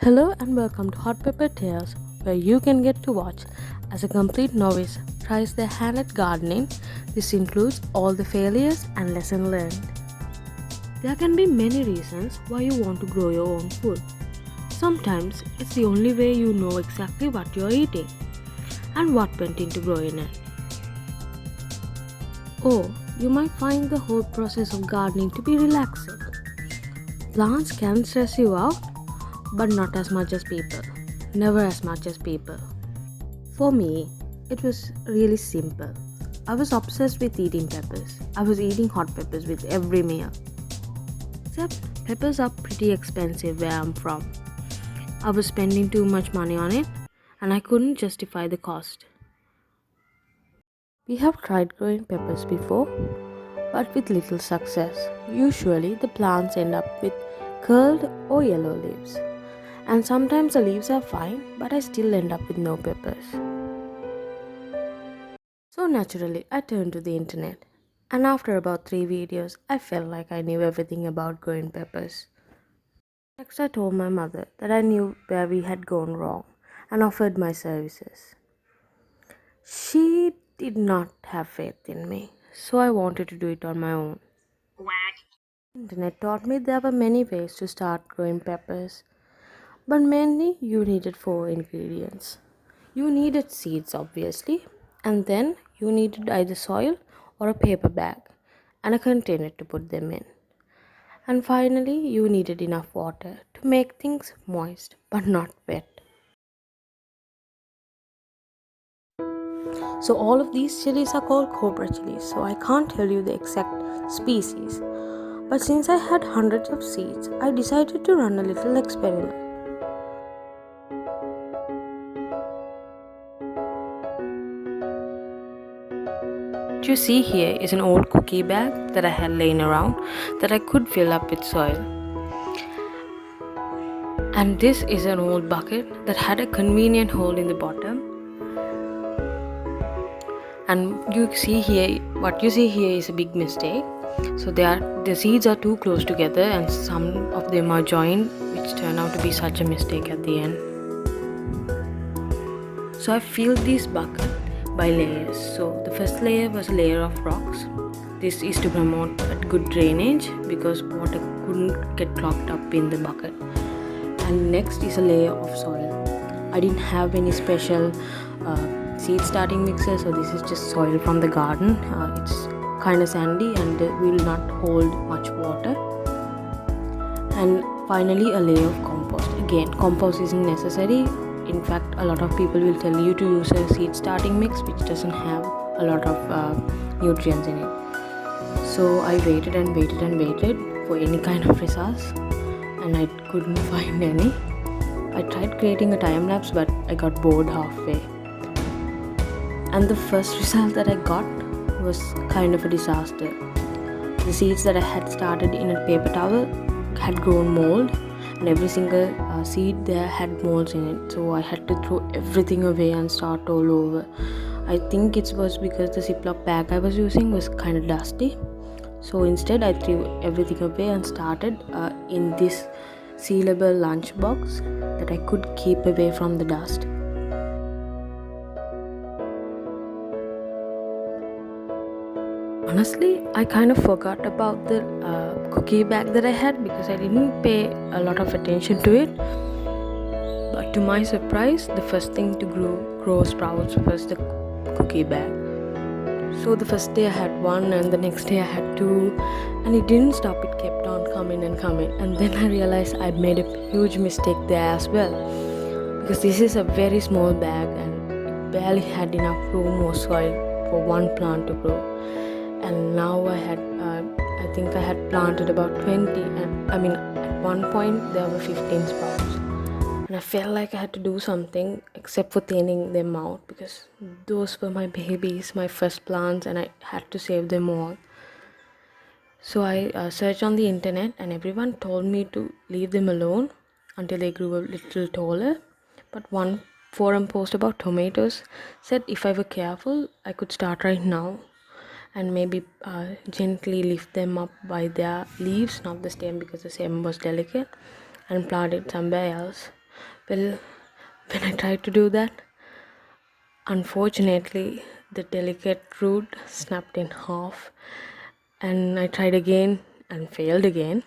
Hello and welcome to Hot Pepper Tales, where you can get to watch as a complete novice tries their hand at gardening. This includes all the failures and lessons learned. There can be many reasons why you want to grow your own food. Sometimes it's the only way you know exactly what you're eating and what went into growing it. Or you might find the whole process of gardening to be relaxing. Plants can stress you out, but not as much as people. Never as much as people. For me, it was really simple. I was obsessed with eating peppers. I was eating hot peppers with every meal. Except peppers are pretty expensive where I'm from. I was spending too much money on it and I couldn't justify the cost. We have tried growing peppers before, but with little success. Usually the plants end up with curled or yellow leaves. And sometimes the leaves are fine, but I still end up with no peppers. So naturally, I turned to the internet. And after about 3 videos, I felt like I knew everything about growing peppers. Next, I told my mother that I knew where we had gone wrong and offered my services. She did not have faith in me, so I wanted to do it on my own. The internet taught me there were many ways to start growing peppers, but mainly you needed 4 ingredients. You needed seeds, obviously, and then you needed either soil or a paper bag and a container to put them in. And finally, you needed enough water to make things moist but not wet. So, all of these chilies are called cobra chilies, so I can't tell you the exact species. But since I had hundreds of seeds, I decided to run a little experiment. What you see here is an old cookie bag that I had laying around that I could fill up with soil. And this is an old bucket that had a convenient hole in the bottom. And what you see here is a big mistake. So the seeds are too close together and some of them are joined, which turn out to be such a mistake at the end. So I filled this bucket by layers. So the first layer was a layer of rocks. This is to promote a good drainage because water couldn't get clogged up in the bucket. And next is a layer of soil. I didn't have any special seed starting mixer, so this is just soil from the garden. It's kind of sandy and will not hold much water. And finally a layer of compost. Again, compost isn't necessary. In fact, a lot of people will tell you to use a seed starting mix which doesn't have a lot of nutrients in it. So I waited and waited and waited for any kind of results and I couldn't find any. I tried creating a time lapse but I got bored halfway. And the first result that I got was kind of a disaster. The seeds that I had started in a paper towel had grown mold and every single seed there had molds in it, so I had to throw everything away and start all over. I think it was because the Ziploc bag I was using was kind of dusty, so instead I threw everything away and started in this sealable lunchbox that I could keep away from the dust. Honestly, I kind of forgot about the cookie bag that I had because I didn't pay a lot of attention to it. But to my surprise, the first thing to grow sprouts was the cookie bag. So the first day I had one and the next day I had two and it didn't stop, it kept on coming and coming. And then I realized I'd made a huge mistake there as well because this is a very small bag and it barely had enough room or soil for one plant to grow. And now I think I had planted about 20 and at one point there were 15 sprouts and I felt like I had to do something except for thinning them out because those were my babies, my first plants, and I had to save them all. So I searched on the internet and everyone told me to leave them alone until they grew a little taller, but one forum post about tomatoes said if I were careful I could start right now and maybe gently lift them up by their leaves, not the stem because the stem was delicate, and plant it somewhere else. Well, when I tried to do that, unfortunately, the delicate root snapped in half, and I tried again and failed again.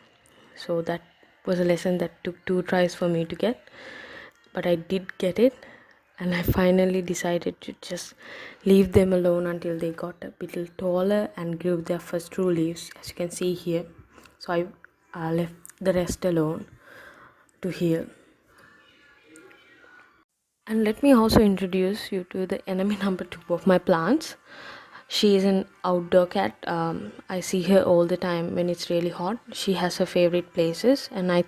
So that was a lesson that took 2 tries for me to get, but I did get it, and I finally decided to just leave them alone until they got a little taller and grew their first true leaves, as you can see here. So I left the rest alone to heal. And let me also introduce you to the enemy number 2 of my plants. She is an outdoor cat. I see her all the time when it's really hot. She has her favorite places, and I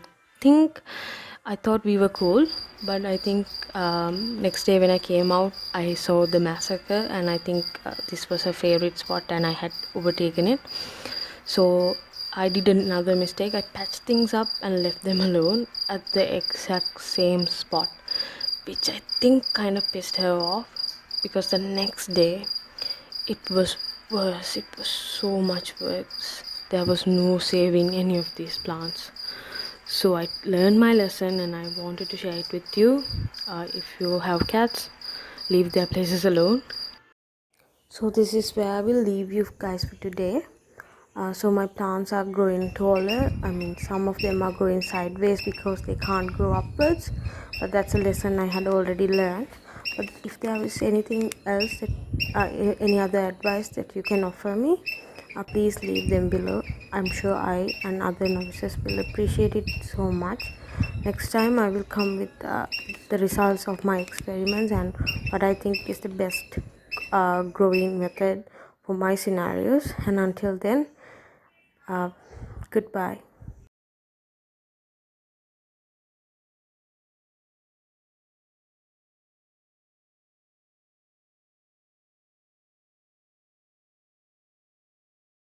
thought we were cool, but I think next day when I came out, I saw the massacre, and I think this was her favorite spot, and I had overtaken it. So I did another mistake. I patched things up and left them alone at the exact same spot, which I think kind of pissed her off, because the next day it was worse. It was so much worse. There was no saving any of these plants. So I learned my lesson, and I wanted to share it with you. If you have cats, leave their places alone. So this is where I will leave you guys for today. So my plants are growing taller. I mean, some of them are growing sideways because they can't grow upwards, but that's a lesson I had already learned. But if there is anything else that any other advice that you can offer me, please leave them below. I'm sure I and other novices will appreciate it so much. Next time I will come with the results of my experiments and what I think is the best growing method for my scenarios. And until then, goodbye.